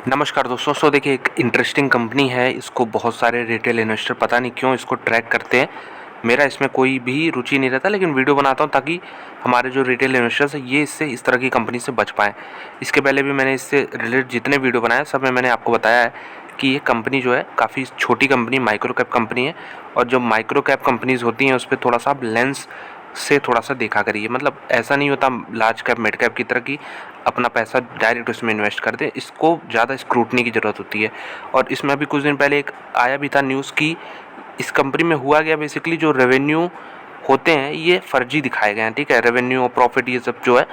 नमस्कार दोस्तों। देखिए, एक इंटरेस्टिंग कंपनी है। इसको बहुत सारे रिटेल इन्वेस्टर पता नहीं क्यों इसको ट्रैक करते हैं। मेरा इसमें कोई भी रुचि नहीं रहता, लेकिन वीडियो बनाता हूँ ताकि हमारे जो रिटेल इन्वेस्टर्स हैं ये इससे इस तरह की कंपनी से बच पाएँ। इसके पहले भी मैंने इससे रिलेटेड जितने वीडियो बनाए सब में मैंने आपको बताया है कि ये कंपनी जो है काफ़ी छोटी कंपनी, माइक्रो कैप कंपनी है। और जो माइक्रो कैप कंपनीज़ होती हैं उस पर थोड़ा सा आप लेंस से थोड़ा सा देखा करिए। मतलब ऐसा नहीं होता लार्ज कैप मिड कैप की तरह की अपना पैसा डायरेक्ट उसमें इन्वेस्ट कर दें। इसको ज़्यादा स्क्रूटनी की ज़रूरत होती है। और इसमें अभी कुछ दिन पहले एक आया भी था न्यूज़ की इस कंपनी में हुआ गया बेसिकली जो रेवेन्यू होते हैं ये फर्जी दिखाए गए हैं। ठीक है, रेवेन्यू और प्रॉफिट ये सब जो है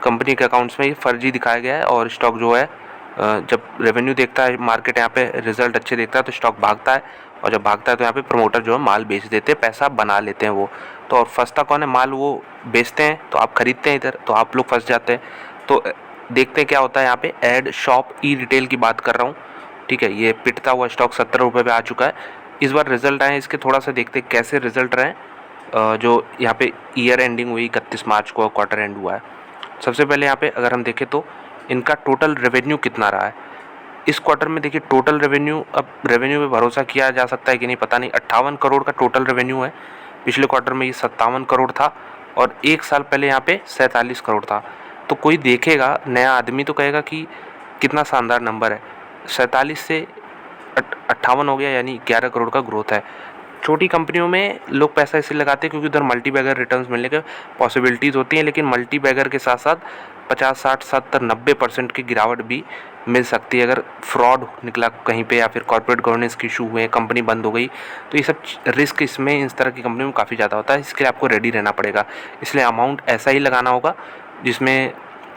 कंपनी के अकाउंट्स में ये फर्जी दिखाया गया है। और स्टॉक जो है जब रेवेन्यू देखता है मार्केट, यहाँ पे रिजल्ट अच्छे देखता है तो स्टॉक भागता है। और जब भागता है तो यहाँ पे प्रमोटर जो है माल बेच देते हैं, पैसा बना लेते हैं वो। तो और फंसता कौन है? माल वो बेचते हैं तो आप खरीदते हैं इधर, तो आप लोग फंस जाते हैं। तो देखते हैं क्या होता है। यहाँ पे एड शॉप ई रिटेल की बात कर रहा हूँ। ठीक है, ये पिटता हुआ स्टॉक 70 रुपये पे आ चुका है। इस बार रिजल्ट आए इसके, थोड़ा सा देखते हैं कैसे रिजल्ट रहे। जो यहाँ पे ईयर एंडिंग हुई 31 मार्च को, क्वार्टर एंड हुआ है। सबसे पहले यहाँ पे अगर हम देखें तो इनका टोटल रेवेन्यू कितना रहा है इस क्वार्टर में। देखिए टोटल रेवेन्यू, अब रेवेन्यू पे भरोसा किया जा सकता है कि नहीं पता नहीं। 58 करोड़ का टोटल रेवेन्यू है। पिछले क्वार्टर में ये 57 करोड़ था और एक साल पहले यहाँ पे 47 करोड़ था। तो कोई देखेगा नया आदमी तो कहेगा कि कितना शानदार नंबर है। 47 से 58 हो गया, यानी 11 करोड़ का ग्रोथ है। छोटी कंपनियों में लोग पैसा इसलिए लगाते हैं क्योंकि उधर मल्टी बैगर रिटर्न्स मिलने के पॉसिबिलिटीज़ होती हैं। लेकिन मल्टी बैगर के साथ साथ 50, 60, 70, 90% की गिरावट भी मिल सकती है अगर फ्रॉड निकला कहीं पे या फिर कॉर्पोरेट गवर्नेंस के इशू हुए, कंपनी बंद हो गई। तो ये सब रिस्क इसमें इस तरह की कंपनी में काफ़ी ज़्यादा होता है। इसके लिए आपको रेडी रहना पड़ेगा। इसलिए अमाउंट ऐसा ही लगाना होगा जिसमें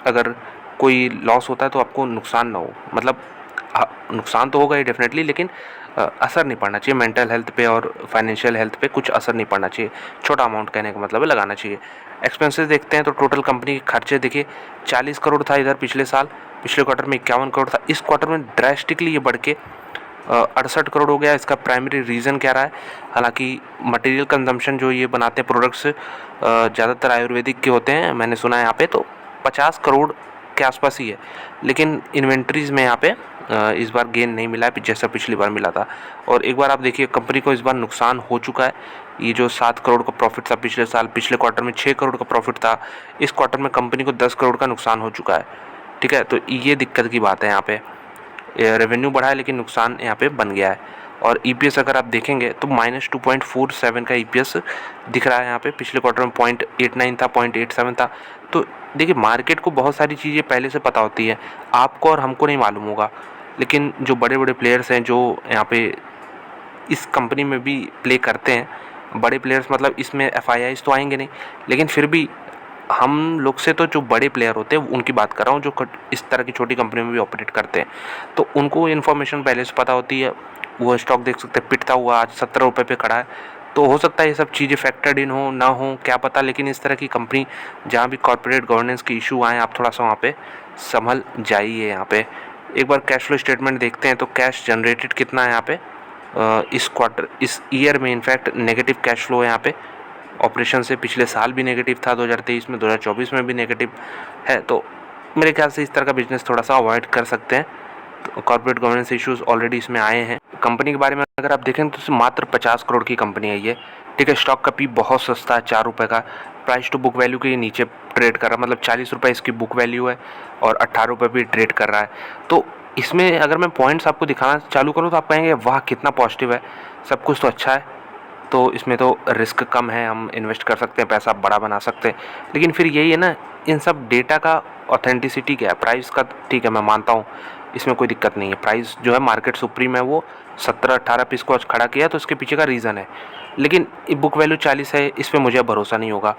अगर कोई लॉस होता है तो आपको नुकसान ना हो। मतलब नुकसान तो होगा ही डेफिनेटली, लेकिन असर नहीं पड़ना चाहिए मेंटल हेल्थ पे और फाइनेंशियल हेल्थ पे, कुछ असर नहीं पड़ना चाहिए। छोटा अमाउंट कहने का मतलब है लगाना चाहिए। एक्सपेंसेस देखते हैं तो टोटल कंपनी के खर्चे देखिए 40 करोड़ था इधर पिछले साल, पिछले क्वार्टर में 51 करोड़ था। इस क्वार्टर में ड्रेस्टिकली ये बढ़ के 68 करोड़ हो गया। इसका प्राइमरी रीज़न क्या रहा है? हालांकि मटेरियल कंजम्पशन जो ये बनाते हैं प्रोडक्ट्स ज़्यादातर आयुर्वेदिक के होते हैं, मैंने सुना है यहाँ पे, तो 50 करोड़ के आसपास ही है। लेकिन इन्वेंट्रीज़ में यहाँ पे इस बार गेन नहीं मिला है जैसा पिछली बार मिला था। और एक बार आप देखिए कंपनी को इस बार नुकसान हो चुका है। ये जो 7 करोड़ का प्रॉफिट था पिछले साल, पिछले क्वार्टर में 6 करोड़ का प्रॉफिट था। इस क्वार्टर में कंपनी को 10 करोड़ का नुकसान हो चुका है। ठीक है, तो ये दिक्कत की बात है। यहाँ पे रेवेन्यू बढ़ा है लेकिन नुकसान यहाँ पे बन गया है। और ईपीएस अगर आप देखेंगे तो -2.47 का ईपीएस दिख रहा है यहाँ पे। पिछले क्वार्टर में 0.89 था, 0.87 था। तो देखिए मार्केट को बहुत सारी चीज़ें पहले से पता होती है, आपको और हमको नहीं मालूम होगा। लेकिन जो बड़े बड़े प्लेयर्स हैं जो यहाँ पे इस कंपनी में भी प्ले करते हैं, बड़े प्लेयर्स मतलब इसमें एफआईआईज तो आएंगे नहीं, लेकिन फिर भी हम लोग से तो जो बड़े प्लेयर होते हैं उनकी बात कर रहा हूँ, जो इस तरह की छोटी कंपनी में भी ऑपरेट करते हैं। तो उनको इन्फॉर्मेशन पहले से पता होती है। वो स्टॉक देख सकते हैं पिटता हुआ आज 17 रुपये पे खड़ा है। तो हो सकता है ये सब चीज़ें फैक्टर्ड इन हो ना हो, क्या पता। लेकिन इस तरह की कंपनी जहाँ भी कॉर्पोरेट गवर्नेंस के इशू आए, आप थोड़ा सा वहाँ पे संभल जाइए। यहाँ पे एक बार कैश फ्लो स्टेटमेंट देखते हैं तो कैश जनरेटेड कितना है यहाँ पे इस क्वार्टर, इस ईयर में इनफैक्ट नेगेटिव कैश फ्लो है यहाँ पे ऑपरेशन से। पिछले साल भी नेगेटिव था 2023 में, 2024 में भी नेगेटिव है। तो मेरे ख्याल से इस तरह का बिजनेस थोड़ा सा अवॉइड कर सकते हैं। तो कॉर्पोरेट गवर्नेंस इश्यूज ऑलरेडी इसमें आए हैं। कंपनी के बारे में अगर आप देखें तो मात्र 50 करोड़ की कंपनी है ये। ठीक है, स्टॉक का पी बहुत सस्ता है, 4 रुपये का। प्राइस टू बुक वैल्यू के नीचे ट्रेड कर रहा है, मतलब 40 रुपये इसकी बुक वैल्यू है और 18 रुपये भी ट्रेड कर रहा है। तो इसमें अगर मैं पॉइंट्स आपको दिखाना चालू करूँ तो आप कहेंगे वाह कितना पॉजिटिव है, सब कुछ तो अच्छा है, तो इसमें तो रिस्क कम है, हम इन्वेस्ट कर सकते हैं, पैसा बड़ा बना सकते हैं। लेकिन फिर यही है ना, इन सब डेटा का ऑथेंटिसिटी क्या है? प्राइस का ठीक है मैं मानता हूँ, इसमें कोई दिक्कत नहीं है। प्राइस जो है मार्केट सुप्रीम है, वो 17-18 पीस को आज खड़ा किया तो इसके पीछे का रीज़न है। लेकिन बुक वैल्यू 40 है, इस पर मुझे भरोसा नहीं होगा।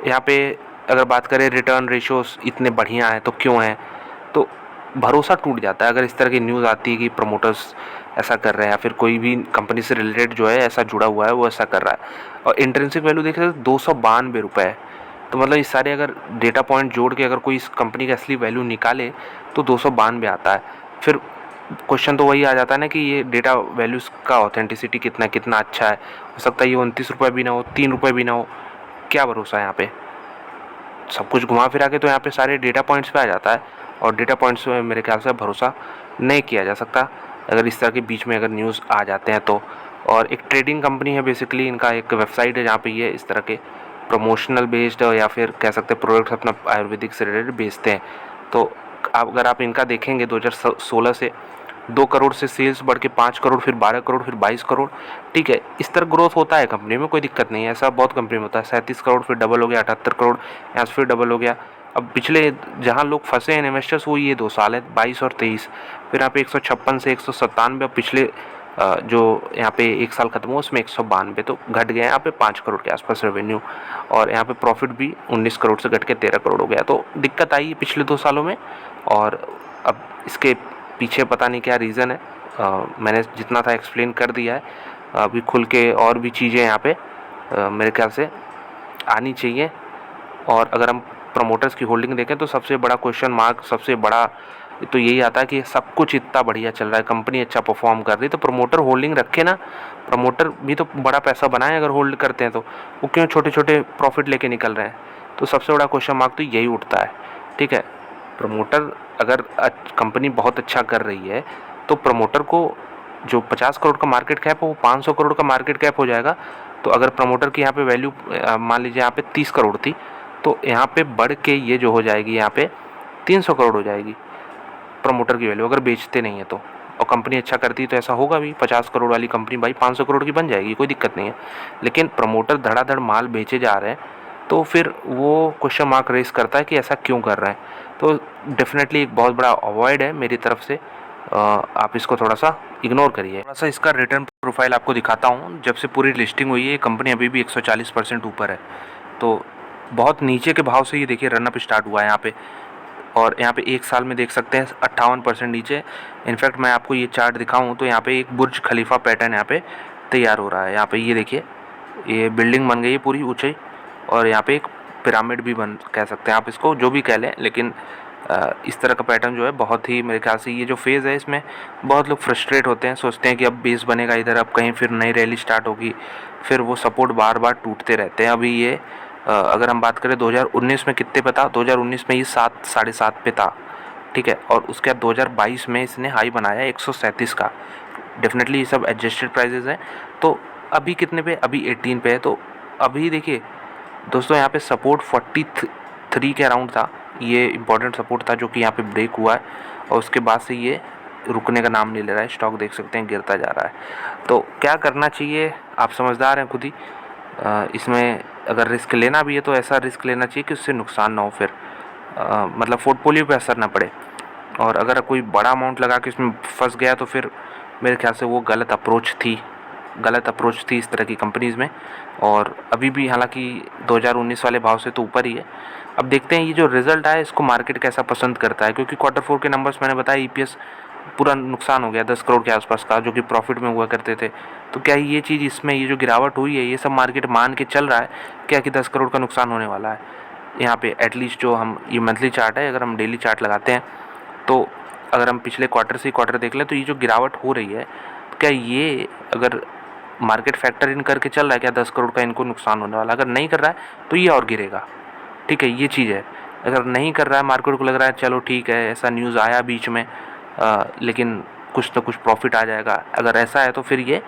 यहाँ पे अगर बात करें रिटर्न रेशियोज इतने बढ़िया हैं तो क्यों हैं? तो भरोसा टूट जाता है अगर इस तरह की न्यूज़ आती है कि प्रमोटर्स ऐसा कर रहे हैं या फिर कोई भी कंपनी से रिलेटेड जो है ऐसा जुड़ा हुआ है वो ऐसा कर रहा है। और इंट्रिंसिक वैल्यू देखें तो 292 रुपये है। तो मतलब इस सारे अगर डेटा पॉइंट जोड़ के अगर कोई इस कंपनी का असली वैल्यू निकाले तो 292 आता है। फिर क्वेश्चन तो वही आ जाता है ना कि ये डेटा वैल्यूज़ का ऑथेंटिसिटी कितना कितना अच्छा है। हो सकता है ये 29 रुपये भी ना हो, 3 रुपये भी ना हो, क्या भरोसा है यहाँ पे? सब कुछ घुमा फिरा के तो यहाँ पे सारे डेटा पॉइंट्स पे आ जाता है। और डेटा पॉइंट्स में मेरे ख्याल से भरोसा नहीं किया जा सकता अगर इस तरह के बीच में अगर न्यूज़ आ जाते हैं तो। और एक ट्रेडिंग कंपनी है बेसिकली, इनका एक वेबसाइट है जहाँ पे ये इस तरह के प्रमोशनल बेस्ड या फिर कह सकते हैं प्रोडक्ट्स अपना आयुर्वेदिक से रिलेटेड बेचते हैं। तो अगर आप इनका देखेंगे 2016 से 2 करोड़ से सेल्स बढ़ के 5 करोड़, फिर 12 करोड़, फिर 22 करोड़। ठीक है, इस तरह ग्रोथ होता है कंपनी में, कोई दिक्कत नहीं है, ऐसा बहुत कंपनी में होता है। 37 करोड़ फिर डबल हो गया, 78 करोड़ यहाँ से फिर डबल हो गया। अब पिछले जहाँ लोग फंसे हैं इन्वेस्टर्स वो ये 2 साल है, 22 और 23। फिर यहाँ पे 156 से 197, अब पिछले जो यहाँ पे 1 साल खत्म हुआ उसमें 192, तो घट गया यहाँ पे 5 करोड़ के आसपास रेवेन्यू। और यहाँ पे प्रॉफिट भी 19 करोड़ से घट के 13 करोड़ हो गया। तो दिक्कत आई है पिछले 2 सालों में, और अब इसके पीछे पता नहीं क्या रीज़न है। मैंने जितना था एक्सप्लेन कर दिया है, अभी खुल के और भी चीज़ें यहाँ पे मेरे ख्याल से आनी चाहिए। और अगर हम प्रमोटर्स की होल्डिंग देखें तो सबसे बड़ा क्वेश्चन मार्क, सबसे बड़ा तो यही आता है कि सब कुछ इतना बढ़िया चल रहा है, कंपनी अच्छा परफॉर्म कर रही है, तो प्रमोटर होल्डिंग रखे ना। प्रमोटर भी तो बड़ा पैसा बनाए अगर होल्ड करते हैं तो, वो क्यों छोटे छोटे प्रॉफिट लेके निकल रहे हैं? तो सबसे बड़ा क्वेश्चन मार्क तो यही उठता है। ठीक है, प्रमोटर अगर कंपनी बहुत अच्छा कर रही है तो प्रमोटर को जो 50 करोड़ का मार्केट कैप हो वो 500 करोड़ का मार्केट कैप हो जाएगा। तो अगर प्रमोटर की यहाँ पे वैल्यू मान लीजिए यहाँ पे 30 करोड़ थी, तो यहाँ पे बढ़ के ये जो हो जाएगी यहाँ पे 300 करोड़ हो जाएगी प्रमोटर की वैल्यू, अगर बेचते नहीं है तो। और कंपनी अच्छा करती है तो ऐसा होगा भी, 50 करोड़ वाली कंपनी भाई 500 करोड़ की बन जाएगी, कोई दिक्कत नहीं है। लेकिन प्रमोटर धड़ाधड़ माल बेचे जा रहे हैं, तो फिर वो क्वेश्चन मार्क रेस करता है कि ऐसा क्यों कर रहे हैं। तो डेफिनेटली एक बहुत बड़ा अवॉइड है मेरी तरफ से, आप इसको थोड़ा सा इग्नोर करिए। थोड़ा सा इसका रिटर्न प्रोफाइल आपको दिखाता हूँ। जब से पूरी लिस्टिंग हुई है कंपनी अभी भी 140% ऊपर है, तो बहुत नीचे के भाव से ये देखिए रनअप स्टार्ट हुआ है यहाँ पे। और यहाँ पे 1 साल में देख सकते हैं 58% नीचे। इनफैक्ट मैं आपको ये चार्ट दिखाऊँ तो यहाँ पे एक बुर्ज खलीफा पैटर्न यहाँ पे तैयार हो रहा है। यहाँ पे ये देखिए, ये बिल्डिंग बन गई है पूरी ऊँचाई, और यहाँ पे एक पिरामिड भी बन कह सकते हैं आप इसको, जो भी कह लें। लेकिन इस तरह का पैटर्न जो है बहुत ही मेरे ख्याल से ये जो फेज़ है इसमें बहुत लोग फ्रस्ट्रेट होते हैं, सोचते हैं कि अब बेस बनेगा इधर, अब कहीं फिर नई रैली स्टार्ट होगी, फिर वो सपोर्ट बार बार टूटते रहते हैं। अभी ये अगर हम बात करें 2019 में कितने पे था, 2019 में ये 7 साढ़े 7 पे था। ठीक है, और उसके बाद 2022 में इसने हाई बनाया 137 का। डेफिनेटली ये सब एडजस्टेड प्राइजेज़ हैं। तो अभी कितने पे, अभी 18 पे है। तो अभी देखिए दोस्तों यहाँ पे सपोर्ट 43 के अराउंड था, ये इंपॉर्टेंट सपोर्ट था जो कि यहाँ पे ब्रेक हुआ है, और उसके बाद से ये रुकने का नाम नहीं ले रहा है। स्टॉक देख सकते हैं गिरता जा रहा है। तो क्या करना चाहिए, आप समझदार हैं खुद ही। इसमें अगर रिस्क लेना भी है तो ऐसा रिस्क लेना चाहिए कि उससे नुकसान ना हो, फिर मतलब पोर्टफोलियो पे असर ना पड़े। और अगर कोई बड़ा अमाउंट लगा के इसमें फंस गया तो फिर मेरे ख्याल से वो गलत अप्रोच थी इस तरह की कंपनीज़ में। और अभी भी हालांकि 2019 वाले भाव से तो ऊपर ही है। अब देखते हैं ये जो रिज़ल्ट आया इसको मार्केट कैसा पसंद करता है, क्योंकि Q4 के नंबर्स मैंने बताया EPS पूरा नुकसान हो गया 10 करोड़ के आसपास का, जो कि प्रॉफिट में हुआ करते थे। तो क्या ये चीज़ इसमें ये जो गिरावट हुई है ये सब मार्केट मान के चल रहा है क्या कि 10 करोड़ का नुकसान होने वाला है? यहाँ पे एटलीस्ट जो हम ये मंथली चार्ट है, अगर हम डेली चार्ट लगाते हैं तो अगर हम पिछले क्वार्टर से क्वार्टर देख लें तो ये जो गिरावट हो रही है, क्या ये अगर मार्केट फैक्टर इन करके चल रहा है क्या 10 करोड़ का इनको नुकसान होने वाला? अगर नहीं कर रहा है तो ये और गिरेगा। ठीक है, ये चीज़ है। अगर नहीं कर रहा है, मार्केट को लग रहा है चलो ठीक है ऐसा न्यूज़ आया बीच में, लेकिन कुछ ना कुछ प्रॉफिट आ जाएगा, अगर ऐसा है तो फिर ये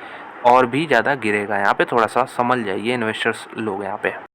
और भी ज़्यादा गिरेगा। यहाँ पे थोड़ा सा समझ जाइए इन्वेस्टर्स लोग यहाँ पे।